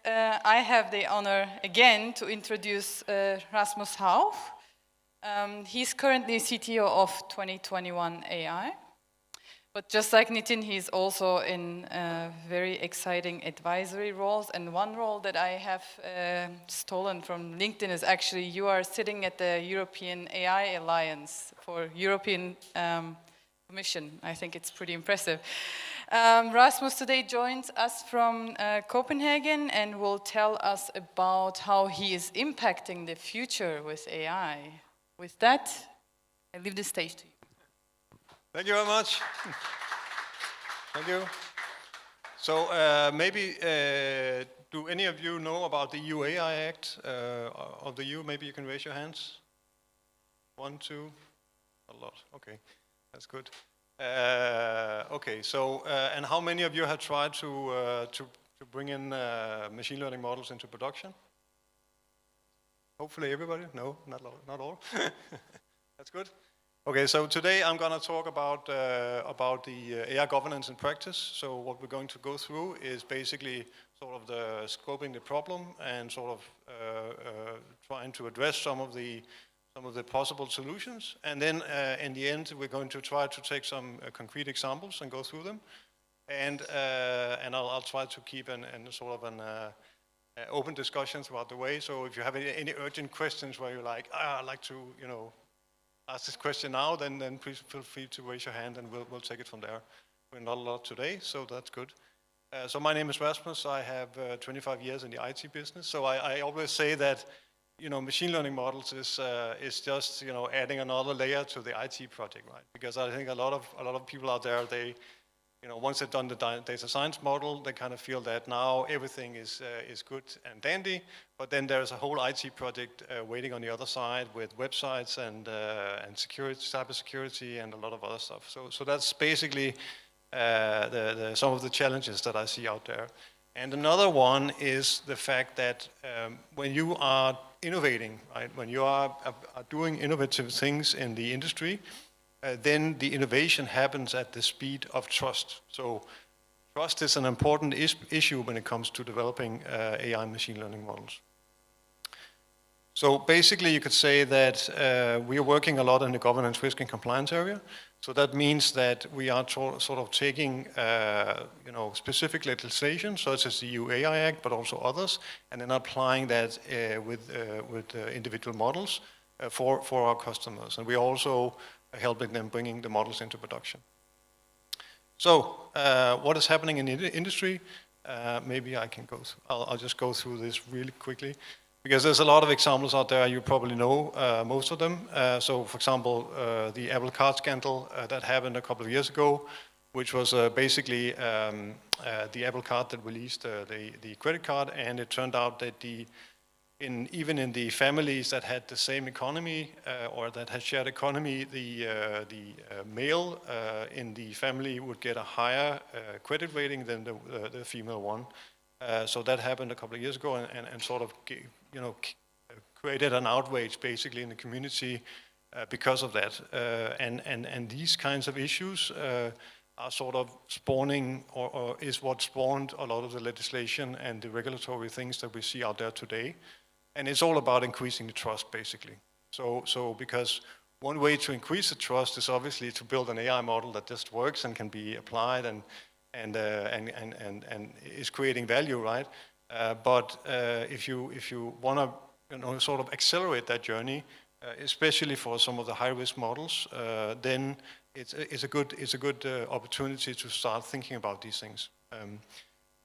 I have the honor again to introduce Rasmus Hauch. He's currently CTO of 2021 AI. But just like Nitin, he's also in very exciting advisory roles. And one role that I have stolen from LinkedIn is actually you are sitting at the European AI Alliance for European Commission. I think it's pretty impressive. Rasmus today joins us from Copenhagen and will tell us about how he is impacting the future with AI. With that, I leave the stage to you. Thank you very much. Thank you. So maybe, do any of you know about the EU AI Act of the EU? Maybe you can raise your hands. 1, 2, a lot. Okay, that's good. Okay, so and how many of you have tried to bring in machine learning models into production? Hopefully everybody. No, not all. That's good. Okay, so today I'm going to talk about the AI governance in practice. So what we're going to go through is basically sort of the scoping the problem and sort of trying to address some of the possible solutions. And then in the end, we're going to try to take some concrete examples and go through them. And I'll try to keep an open discussion throughout the way. So if you have any urgent questions where you're like, I'd like to, ask this question now, then please feel free to raise your hand and we'll take it from there. We're not a lot today, so that's good. So my name is Rasmus. I have 25 years in the IT business. So I always say that, machine learning models is just, adding another layer to the IT project, right? Because I think a lot of people out there, they, once they've done the data science model, they kind of feel that now everything is good and dandy, but then there's a whole IT project waiting on the other side with websites and security, cybersecurity, and a lot of other stuff. So that's basically some of the challenges that I see out there. And another one is the fact that when you are innovating, right, when you are doing innovative things in the industry, then the innovation happens at the speed of trust. So trust is an important issue when it comes to developing AI machine learning models. So basically you could say that we are working a lot in the governance, risk and compliance area. So that means that we are sort of taking specific legislation such as the EU AI Act, but also others, and then applying that with individual models for our customers. And we also helping them bringing the models into production. So what is happening in the industry? Maybe I can go through, I'll just go through this really quickly because there's a lot of examples out there. You probably know most of them. So for example, the Apple Card scandal that happened a couple of years ago, which was basically the Apple Card that released the credit card, and it turned out that even in the families that had the same economy or that had shared economy, the male in the family would get a higher credit rating than the female one. So that happened a couple of years ago and sort of created an outrage basically in the community because of that. And these kinds of issues are sort of spawning or is what spawned a lot of the legislation and the regulatory things that we see out there today. And it's all about increasing the trust, basically. So because one way to increase the trust is obviously to build an AI model that just works and can be applied and is creating value, right? But if you want to sort of accelerate that journey, especially for some of the high-risk models, then it's a good opportunity to start thinking about these things.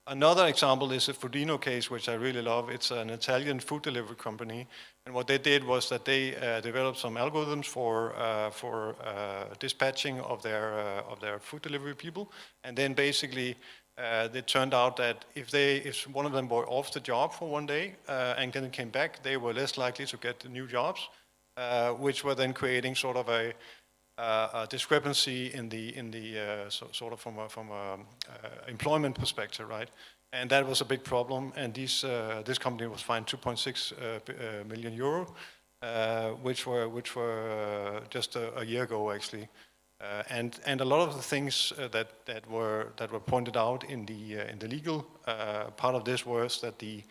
Another example is the Frodino case, which I really love. It's an Italian food delivery company, and what they did was that they developed some algorithms for dispatching of their food delivery people, and then basically it turned out that if one of them were off the job for one day and then came back, they were less likely to get the new jobs, which were then creating sort of a discrepancy in the sort of from a employment perspective, right? And that was a big problem. And this company was fined 2.6 million euro, which were just a year ago actually. And a lot of the things that were pointed out in the legal part of this was that the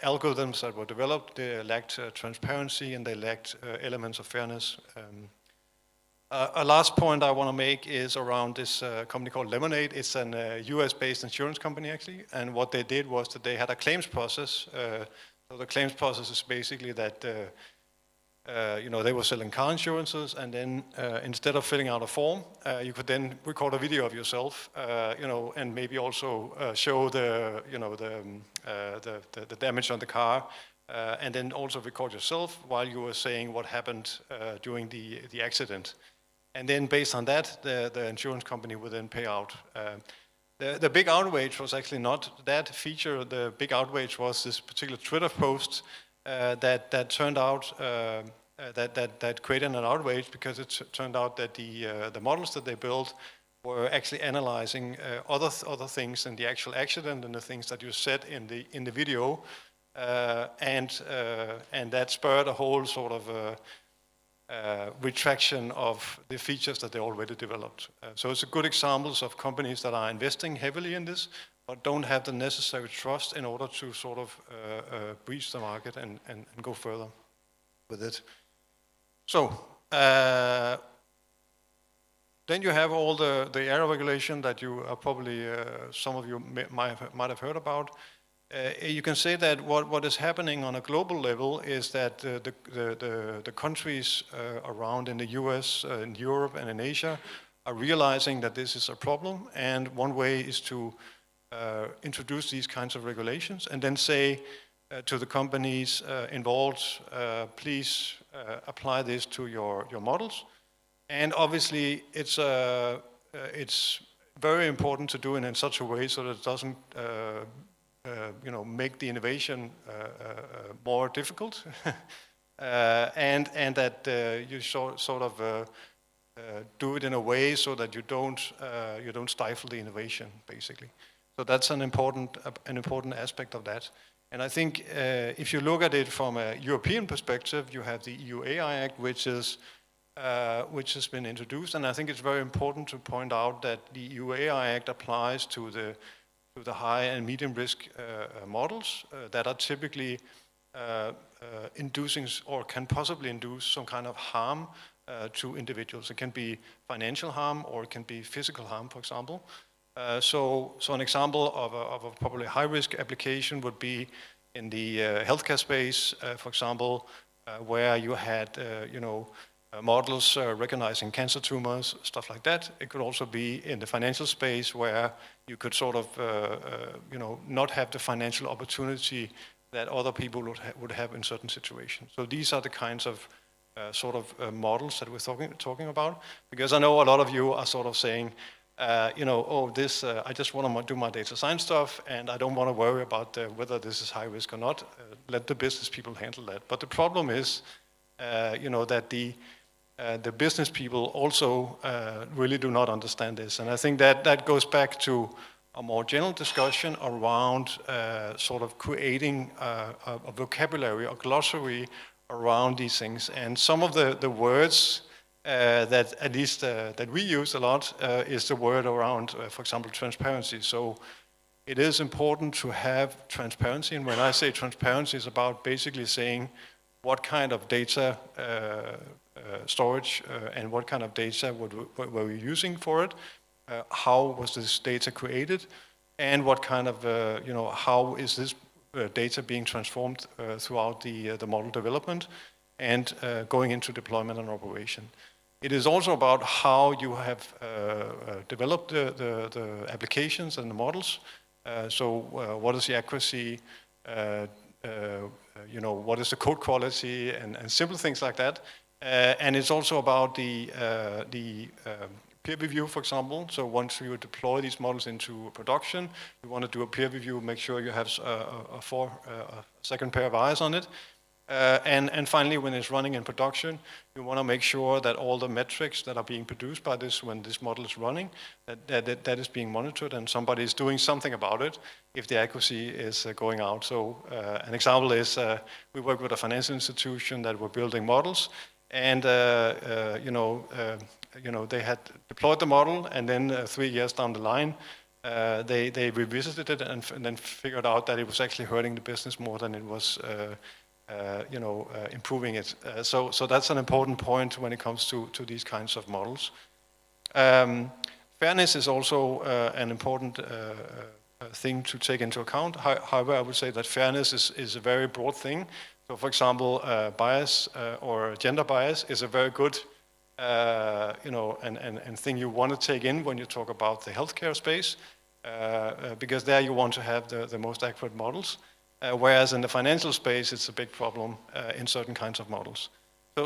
algorithms that were developed, they lacked transparency and they lacked elements of fairness. A last point I want to make is around this company called Lemonade. It's an US-based insurance company, actually. And what they did was that they had a claims process. So the claims process is basically that they were selling car insurances, and then instead of filling out a form, you could then record a video of yourself, and maybe also show the damage on the car, and then also record yourself while you were saying what happened during the accident. And then based on that, the insurance company would then pay out. The big outrage was actually not that feature. The big outrage was this particular Twitter post that turned out that created an outrage, because it turned out that the models that they built were actually analyzing other things than the actual accident and the things that you said in the video, and that spurred a whole sort of retraction of the features that they already developed. So it's a good examples of companies that are investing heavily in this, but don't have the necessary trust in order to sort of breach the market and go further with it. So then you have all the area regulation that you are probably, some of you might have heard about. You can say that what is happening on a global level is that the countries around in the US, in Europe and in Asia are realizing that this is a problem, and one way is to introduce these kinds of regulations and then say to the companies involved, please apply this to your models. And obviously it's very important to do it in such a way so that it doesn't make the innovation more difficult, and that you sort of do it in a way so that you don't stifle the innovation, basically. So that's an important aspect of that. And I think if you look at it from a European perspective, you have the EU AI Act, which has been introduced, and I think it's very important to point out that the EU AI Act applies to the high and medium risk models that are typically inducing or can possibly induce some kind of harm to individuals. It can be financial harm or it can be physical harm, for example. So an example of a probably high risk application would be in the healthcare space, for example, where you had models recognizing cancer tumors, stuff like that. It could also be in the financial space where you could sort of, not have the financial opportunity that other people would have in certain situations. So these are the kinds of models that we're talking about. Because I know a lot of you are sort of saying, I just want to do my data science stuff and I don't want to worry about whether this is high risk or not. Let the business people handle that. But the problem is, that the business people also really do not understand this. And I think that goes back to a more general discussion around sort of creating a vocabulary or glossary around these things. And some of the words that at least that we use a lot is the word around, for example, transparency. So it is important to have transparency. And when I say transparency, it's about basically saying what kind of data storage and what kind of data were we using for it, how was this data created, and what kind of, how is this data being transformed throughout the model development and going into deployment and operation. It is also about how you have developed the applications and the models. What is the accuracy, what is the code quality, and simple things like that. And it's also about the peer review, for example. So once you deploy these models into production, you want to do a peer review, make sure you have a second pair of eyes on it. And finally, when it's running in production, you want to make sure that all the metrics that are being produced by this, when this model is running, that is being monitored and somebody is doing something about it if the accuracy is going out. So an example is we work with a financial institution that were building models, and they had deployed the model, and then 3 years down the line, they revisited it and then figured out that it was actually hurting the business more than it was, improving it. So that's an important point when it comes to these kinds of models. Fairness is also an important thing to take into account. However, I would say that fairness is a very broad thing. So, for example, bias or gender bias is a very good, and thing you want to take in when you talk about the healthcare space, because there you want to have the most accurate models. Whereas in the financial space, it's a big problem in certain kinds of models.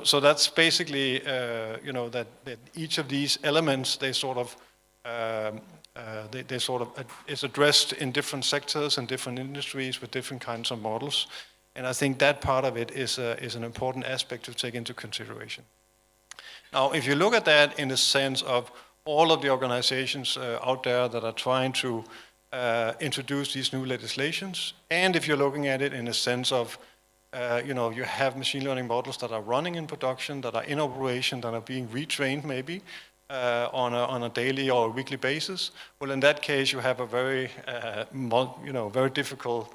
So that's basically, that each of these elements, they sort of is addressed in different sectors and different industries with different kinds of models. And I think that part of it is an important aspect to take into consideration. Now, if you look at that in the sense of all of the organizations out there that are trying to introduce these new legislations, and if you're looking at it in a sense of, you have machine learning models that are running in production, that are in operation, that are being retrained maybe on a daily or weekly basis, well, in that case, you have a very, very difficult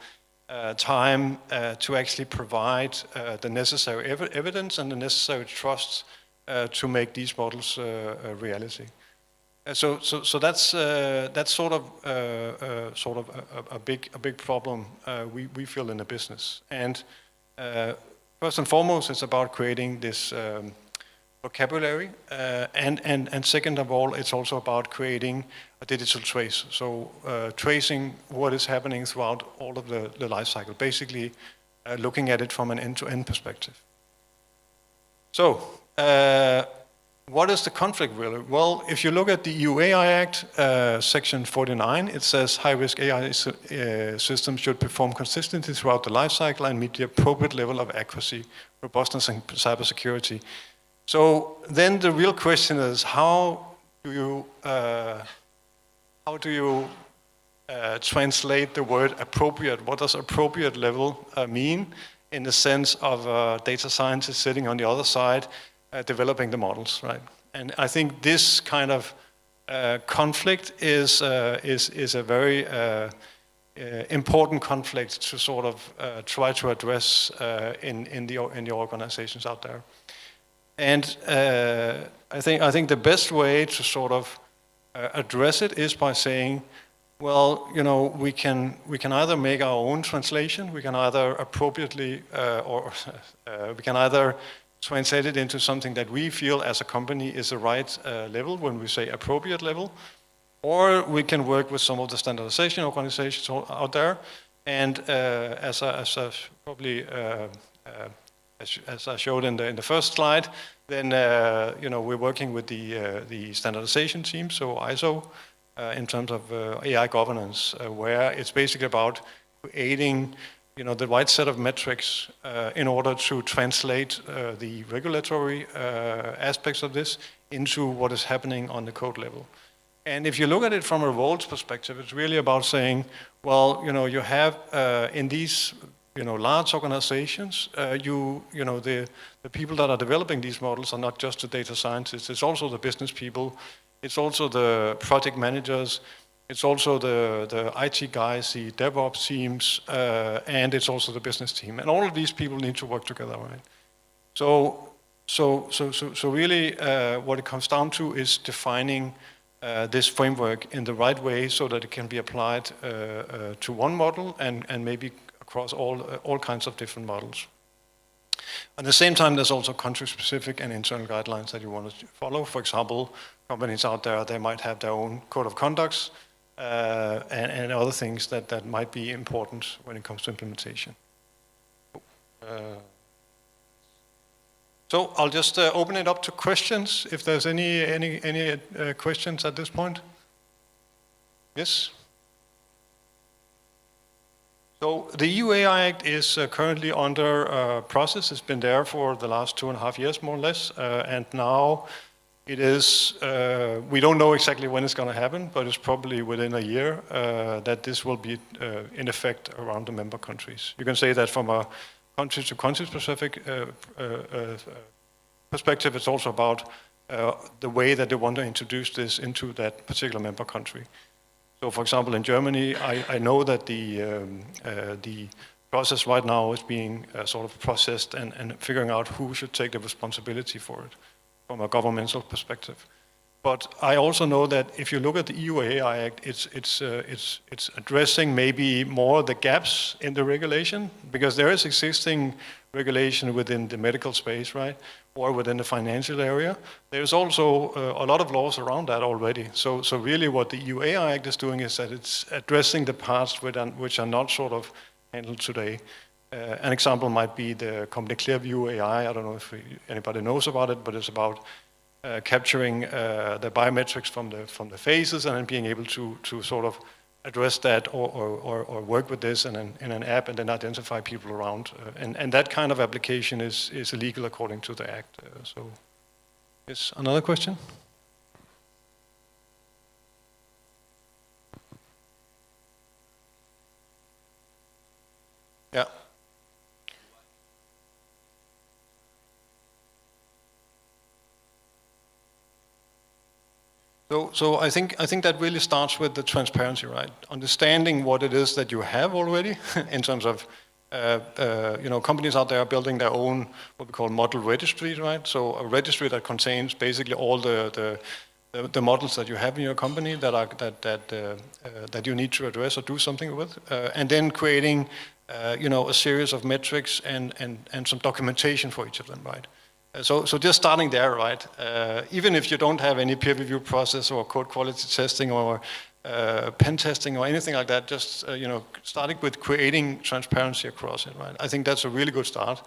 time to actually provide the necessary evidence and the necessary trust to make these models a reality. So that's sort of a big problem we feel in the business. And first and foremost, it's about creating this vocabulary, and second of all, it's also about creating a digital trace. So tracing what is happening throughout all of the life cycle, basically looking at it from an end-to-end perspective. So what is the conflict really? Well, if you look at the EU AI Act, section 49, it says high-risk AI systems should perform consistently throughout the life cycle and meet the appropriate level of accuracy, robustness, and cybersecurity. So then the real question is, how do you translate the word appropriate? What does appropriate level mean in the sense of data scientists sitting on the other side developing the models, right? And I think this kind of conflict is a very important conflict to sort of try to address in the organizations out there. And I think the best way to sort of address it is by saying, well, we can either make our own translation, we can either appropriately, or we can either translate it into something that we feel as a company is the right level when we say appropriate level, or we can work with some of the standardization organizations out there. And as I showed in the first slide, then we're working with the standardization team, so ISO, in terms of AI governance, where it's basically about creating the right set of metrics in order to translate the regulatory aspects of this into what is happening on the code level. And if you look at it from a roles perspective, it's really about saying, well, you have in these large organizations, the people that are developing these models are not just the data scientists, it's also the business people, it's also the project managers, it's also the IT guys, the DevOps teams, and it's also the business team. And all of these people need to work together, right? So really what it comes down to is defining this framework in the right way so that it can be applied to one model and maybe across all kinds of different models. At the same time, there's also country-specific and internal guidelines that you want to follow. For example, companies out there, they might have their own code of conducts and other things that might be important when it comes to implementation. So I'll just open it up to questions, if there's any questions at this point. Yes? So the EU AI Act is currently under process. It's been there for the last 2.5 years, more or less. And now it is, we don't know exactly when it's going to happen, but it's probably within a year that this will be in effect around the member countries. You can say that from a country-to-country specific perspective, it's also about the way that they want to introduce this into that particular member country. So, for example, in Germany, I know that the process right now is being sort of processed and figuring out who should take the responsibility for it from a governmental perspective. But I also know that if you look at the EU AI Act, it's addressing maybe more the gaps in the regulation, because there is existing regulation within the medical space, right, or within the financial area. There's also a lot of laws around that already. So really what the EU AI Act is doing is that it's addressing the parts which are not sort of handled today. An example might be the company Clearview AI. I don't know if anybody knows about it, but it's about capturing the biometrics from the faces and then being able to sort of address that or work with this in an app and then identify people around. And that kind of application is illegal according to the Act. So, yes, another question? Yeah. So I think that really starts with the transparency, right? Understanding what it is that you have already in terms of, companies out there building their own, what we call model registry, right? So a registry that contains basically all the models that you have in your company that you need to address or do something with, and then creating, a series of metrics and some documentation for each of them, right? So just starting there, right? Even if you don't have any peer review process or code quality testing or pen testing or anything like that, just starting with creating transparency across it, right? I think that's a really good start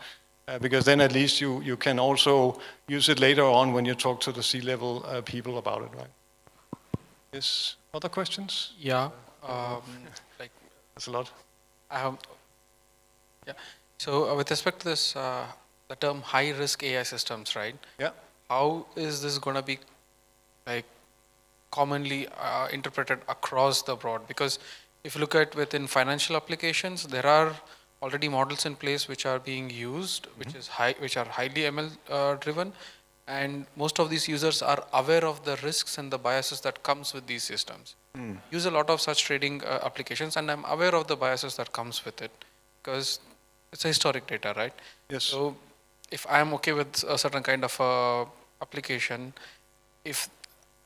because then at least you can also use it later on when you talk to the C-level people about it, right? Yes. Other questions? Yeah. That's a lot. Yeah. So with respect to this. The term high-risk AI systems, right? Yeah. How is this going to be commonly interpreted across the board? Because if you look at within financial applications, there are already models in place which are being used, which are highly ML driven, and most of these users are aware of the risks and the biases that comes with these systems. Use a lot of such trading applications, and I'm aware of the biases that comes with it because it's historic data, right? Yes. So if I'm okay with a certain kind of application, if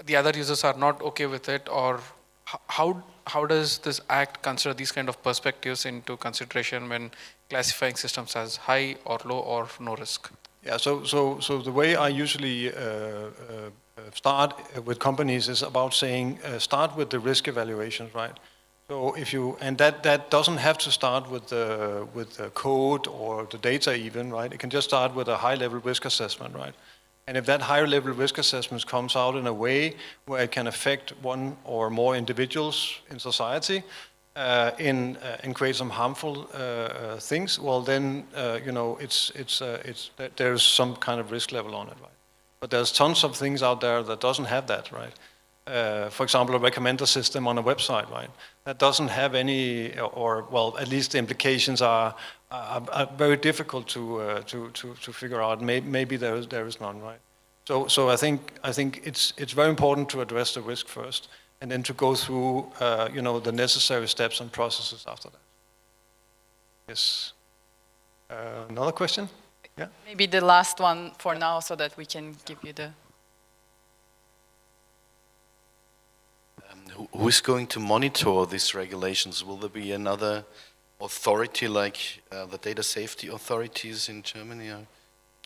the other users are not okay with it, or how does this act consider these kind of perspectives into consideration when classifying systems as high or low or no risk? Yeah, so the way I usually start with companies is about saying start with the risk evaluations, right? So that doesn't have to start with the code or the data even, right? It can just start with a high-level risk assessment, right? And if that higher-level risk assessment comes out in a way where it can affect one or more individuals in society and create some harmful things, well then there's some kind of risk level on it, right? But there's tons of things out there that doesn't have that, right? For example, a recommender system on a website, right? That doesn't have any, at least the implications are very difficult to figure out. Maybe there is none, right? So I think it's very important to address the risk first, and then to go through the necessary steps and processes after that. Yes. Another question? Yeah. Maybe the last one for now, so that we can give you the. Who is going to monitor these regulations? Will there be another authority like the data safety authorities in Germany?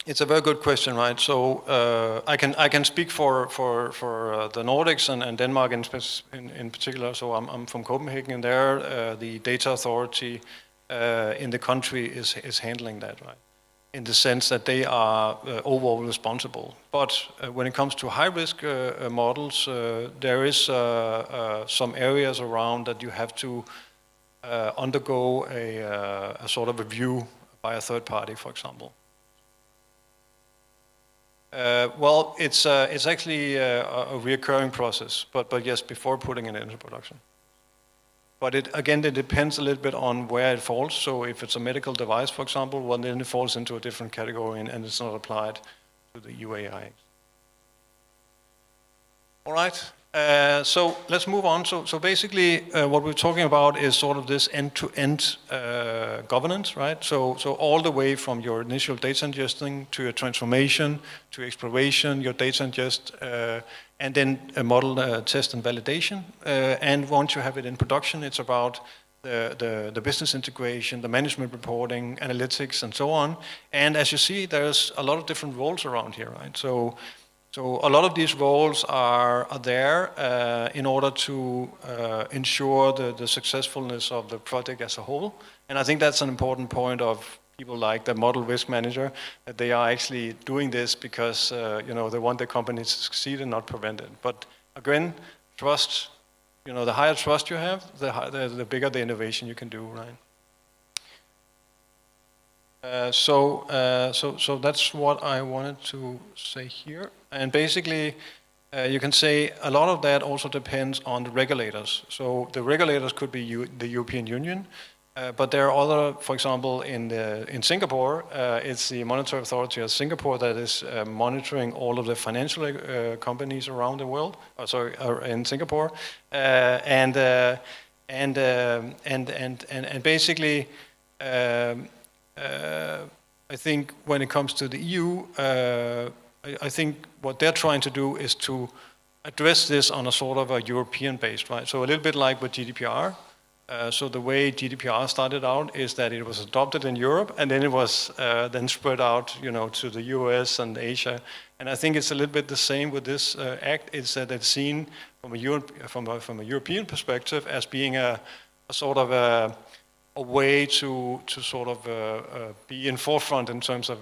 It's a very good question, right? So I can speak for the Nordics and Denmark in particular. So I'm from Copenhagen, and there the data authority in the country is handling that, right? In the sense that they are overall responsible. But when it comes to high-risk models, there is some areas around that you have to undergo a sort of review by a third party, for example. Well, it's actually a recurring process, but yes, before putting it into production. But it depends a little bit on where it falls. So if it's a medical device, for example, well, then it falls into a different category and it's not applied the EU AI. All right. So let's move on. So basically, what we're talking about is sort of this end-to-end governance, right? So all the way from your initial data ingesting to your transformation, to exploration, your data ingest, and then a model test and validation. And once you have it in production, it's about the business integration, the management reporting, analytics, and so on. And as you see, there's a lot of different roles around here, right? So a lot of these roles are there in order to ensure the successfulness of the project as a whole. And I think that's an important point of people like the model risk manager, that they are actually doing this because they want the company to succeed and not prevent it. But again, trust, the higher trust you have, the bigger the innovation you can do, right? So that's what I wanted to say here. And basically, you can say a lot of that also depends on the regulators. So the regulators could be the European Union, but there are other, for example, in Singapore, it's the Monetary Authority of Singapore that is monitoring all of the financial companies around the world. In Singapore, and basically. I think when it comes to the EU, I think what they're trying to do is to address this on a sort of a European based, right? So a little bit like with GDPR. So the way GDPR started out is that it was adopted in Europe and then it was then spread out, to the US and Asia. And I think it's a little bit the same with this act. It's that it's seen from a European perspective as being a sort of a way to sort of be in forefront in terms of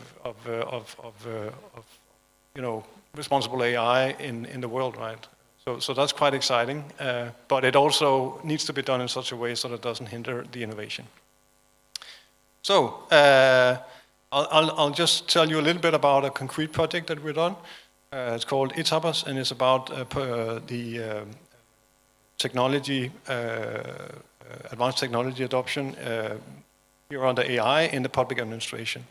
responsible AI in the world, right? So that's quite exciting, but it also needs to be done in such a way so that it doesn't hinder the innovation. So I'll just tell you a little bit about a concrete project that we've done. It's called Itsabas, and it's about the technology. Advanced technology adoption here under AI in the public administration.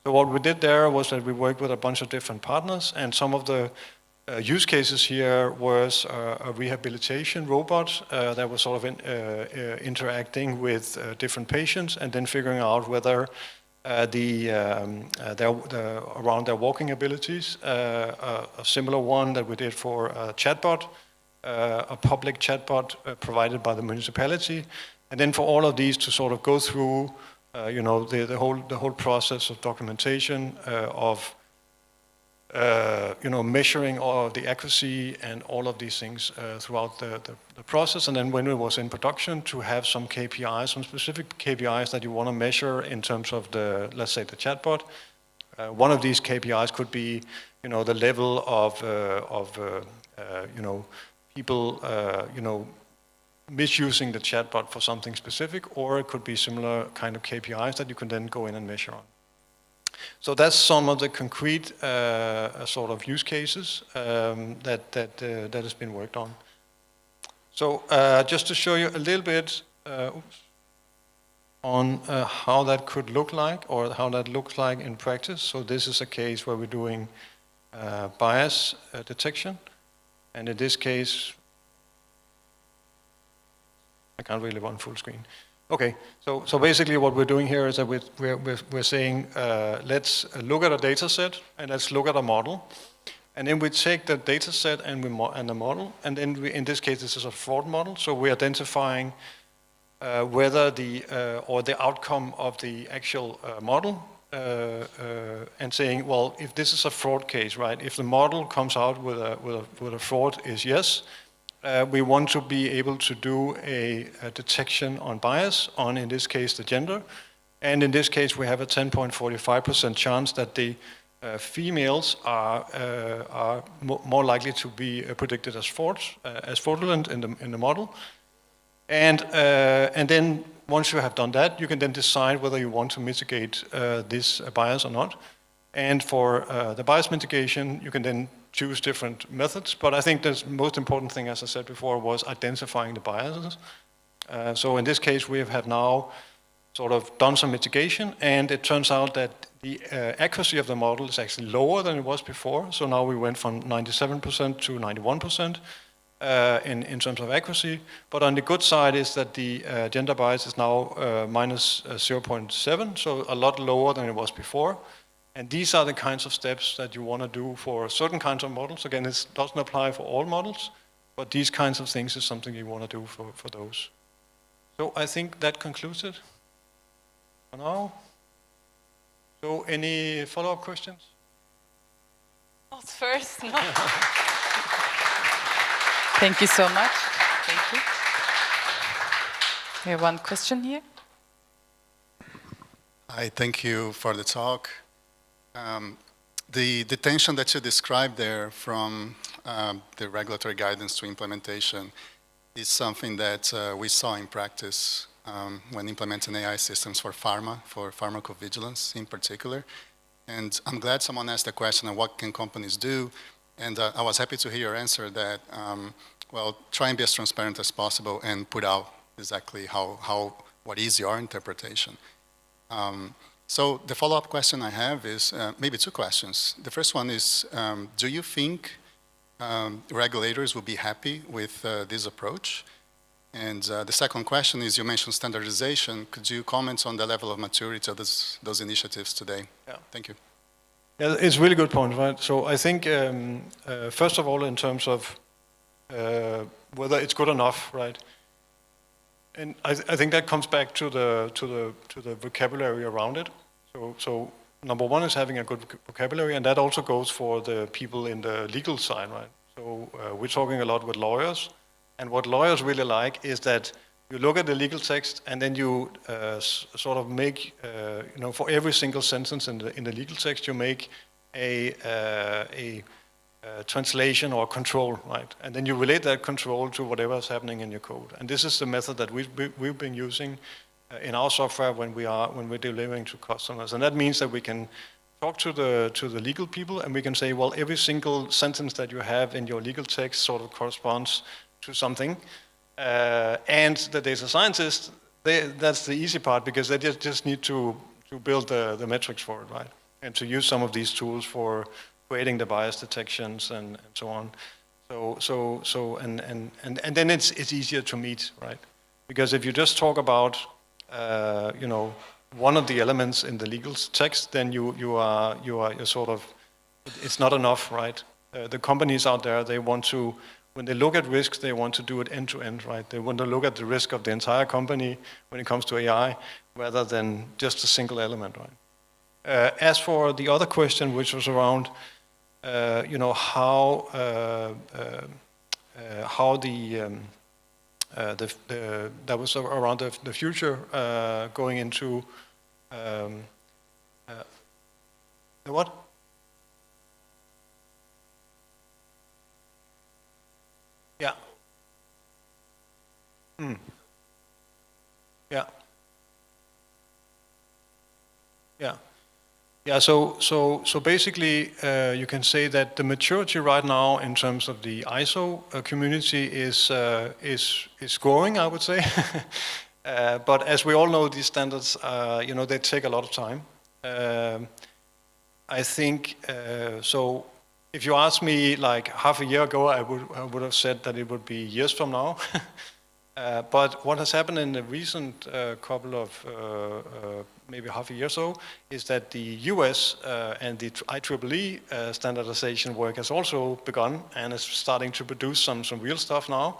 So what we did there was that we worked with a bunch of different partners, and some of the use cases here was a rehabilitation robot that was sort of interacting with different patients and then figuring out whether around their walking abilities, a similar one that we did for a chatbot, a public chatbot provided by the municipality, and then for all of these to sort of go through, the whole process of documentation of, measuring all of the accuracy and all of these things throughout the process, and then when it was in production, to have some KPIs, some specific KPIs that you want to measure in terms of let's say the chatbot. One of these KPIs could be, the level of people, misusing the chatbot for something specific, or it could be similar kind of KPIs that you can then go in and measure on. So that's some of the concrete sort of use cases that has been worked on. So just to show you a little bit on how that could look like, or how that looks like in practice. So this is a case where we're doing bias detection. And in this case, I can't really run full screen. Okay, so basically what we're doing here is that we're saying, let's look at a data set and let's look at a model. And then we take the data set and the model, and then in this case, this is a fraud model. So we're identifying whether the outcome of the actual model, and saying, well, if this is a fraud case, right? If the model comes out with a fraud is yes, we want to be able to do a detection on bias on, in this case, the gender. And in this case, we have a 10.45% chance that the females are more likely to be predicted as fraudulent in the model. And then once you have done that, you can then decide whether you want to mitigate this bias or not. And for the bias mitigation, you can then choose different methods. But I think the most important thing, as I said before, was identifying the biases. So in this case, we have had now sort of done some mitigation, and it turns out that the accuracy of the model is actually lower than it was before. So now we went from 97% to 91% in terms of accuracy. But on the good side is that the gender bias is now minus 0.7, so a lot lower than it was before. And these are the kinds of steps that you want to do for certain kinds of models. Again, this doesn't apply for all models, but these kinds of things is something you want to do for those. So I think that concludes it for now. So any follow-up questions? Not first, no. Thank you so much. Thank you. We have one question here. Hi, thank you for the talk. The tension that you described there from the regulatory guidance to implementation is something that we saw in practice when implementing AI systems for pharma, for pharmacovigilance in particular. And I'm glad someone asked the question of what can companies do. And I was happy to hear your answer that, well, try and be as transparent as possible and put out exactly what is your interpretation. So the follow-up question I have is maybe two questions. The first one is, do you think regulators will be happy with this approach? And the second question is, you mentioned standardization. Could you comment on the level of maturity of those initiatives today? Yeah. Thank you. Yeah, it's a really good point, right? So I think, first of all, in terms of whether it's good enough, right? And I think that comes back to the vocabulary around it. So number one is having a good vocabulary, and that also goes for the people in the legal side, right? So we're talking a lot with lawyers, and what lawyers really like is that you look at the legal text and then you sort of make, for every single sentence in the legal text, you make a translation or control, right? And then you relate that control to whatever is happening in your code. And this is the method that we've been using in our software when we're delivering to customers. And that means that we can talk to the legal people, and we can say, well, every single sentence that you have in your legal text sort of corresponds to something. And the data scientists, that's the easy part, because they just need to build the metrics for it, right? And to use some of these tools for creating the bias detections and so on. And then it's easier to meet, right? Because if you just talk about one of the elements in the legal text, then you're sort of, it's not enough, right? The companies out there, they want to, when they look at risks, they want to do it end to end, right? They want to look at the risk of the entire company when it comes to AI, rather than just a single element, right? As for the other question, which was around, how that was around the future going into the what? Yeah. Yeah. Yeah. Yeah. So basically, you can say that the maturity right now in terms of the ISO community is growing, I would say. But as we all know, these standards, they take a lot of time. I think so. If you asked me like half a year ago, I would have said that it would be years from now. But what has happened in the recent couple of maybe half a year or so is that the US and the IEEE standardization work has also begun and is starting to produce some real stuff now.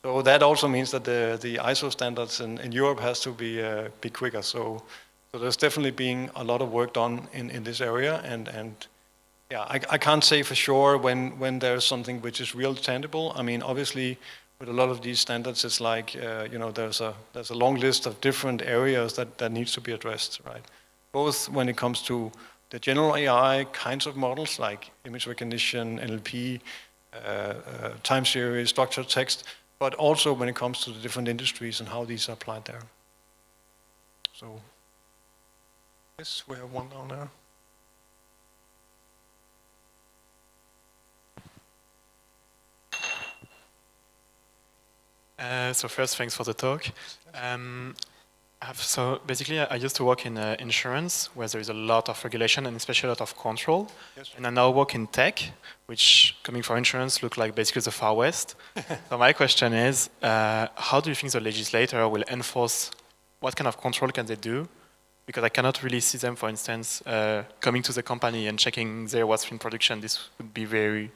So that also means that the ISO standards in Europe has to be quicker. So there's definitely been a lot of work done in this area, and yeah, I can't say for sure when there's something which is real tangible. I mean, obviously, with a lot of these standards, it's like there's a long list of different areas that needs to be addressed, right? Both when it comes to the general AI kinds of models like image recognition, NLP, time series, structured text, but also when it comes to the different industries and how these are applied there. So, yes, we have one down there. So first, thanks for the talk. So basically, I used to work in insurance, where there is a lot of regulation and especially a lot of control. Yes. And I now work in tech, which, coming from insurance, look like basically the Far West. So my question is, how do you think the legislator will enforce, what kind of control can they do? Because I cannot really see them, for instance, coming to the company and checking their what's in production. This would be very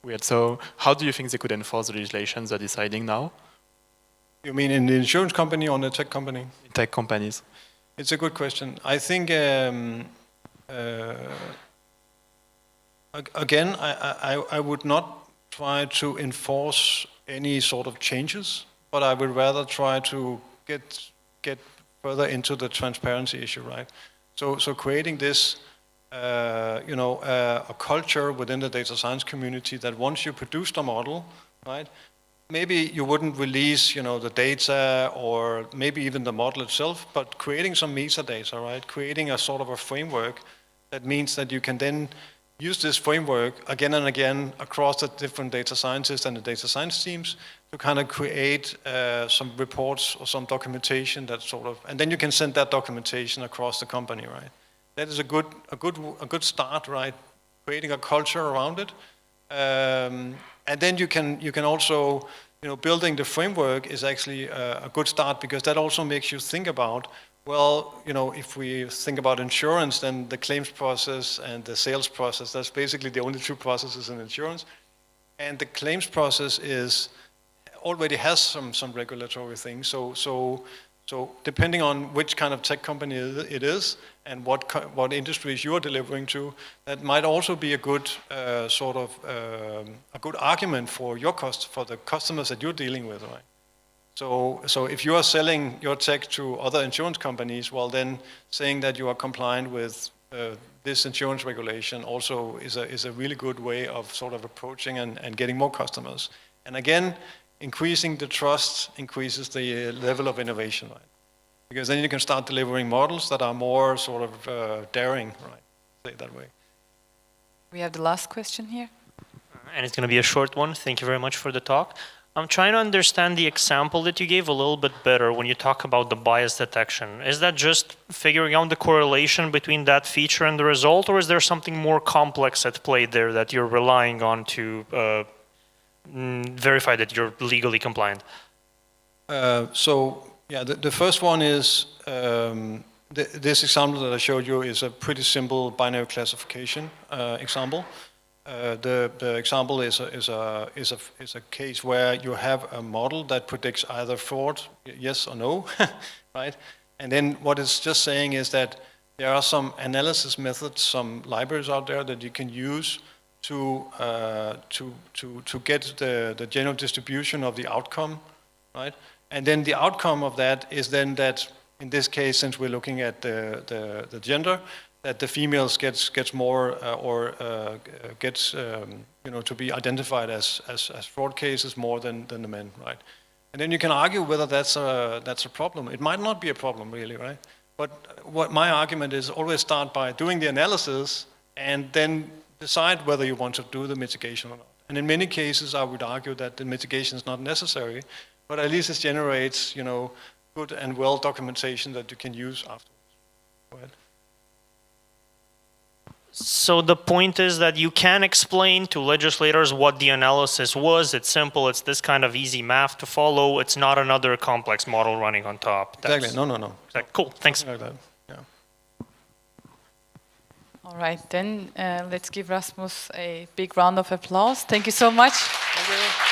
weird. So how do you think they could enforce the legislation they're deciding now? You mean in the insurance company or in the tech company? In tech companies. It's a good question. I think, again, I would not try to enforce any sort of changes, but I would rather try to get further into the transparency issue, right? So creating this, a culture within the data science community that once you produced a model, right, maybe you wouldn't release, the data or maybe even the model itself, but creating some metadata, right? Creating a sort of a framework that means that you can then use this framework again and again across the different data scientists and the data science teams to kind of create some reports or some documentation that sort of, and then you can send that documentation across the company, right? That is a good start, right? Creating a culture around it. And then you can also, building the framework is actually a good start because that also makes you think about, well, if we think about insurance, then the claims process and the sales process, that's basically the only two processes in insurance. And the claims process already has some regulatory things. So depending on which kind of tech company it is and what industries you are delivering to, that might also be a good a good argument for for the customers that you're dealing with, right? So if you are selling your tech to other insurance companies, well then saying that you are compliant with this insurance regulation also is a really good way of sort of approaching and getting more customers. And again, increasing the trust increases the level of innovation, right? Because then you can start delivering models that are more sort of daring, right? Say it that way. We have the last question here. And it's going to be a short one. Thank you very much for the talk. I'm trying to understand the example that you gave a little bit better when you talk about the bias detection. Is that just figuring out the correlation between that feature and the result, or is there something more complex at play there that you're relying on to verify that you're legally compliant? The first one is this example that I showed you is a pretty simple binary classification example. The example is a case where you have a model that predicts either fraud, yes or no, right? And then what it's just saying is that there are some analysis methods, some libraries out there that you can use to get the general distribution of the outcome, right? And then the outcome of that is then that, in this case, since we're looking at the gender, that the females gets more gets to be identified as fraud cases more than the men, right? And then you can argue whether that's a problem. It might not be a problem really, right? But what my argument is, always start by doing the analysis and then decide whether you want to do the mitigation or not. And in many cases, I would argue that the mitigation is not necessary, but at least it generates, good and well documentation that you can use afterwards. Go ahead. So the point is that you can explain to legislators what the analysis was. It's simple. It's this kind of easy math to follow. It's not another complex model running on top. Exactly. No. Cool. Thanks. Like that. Yeah. All right, then let's give Rasmus a big round of applause. Thank you so much. Thank you.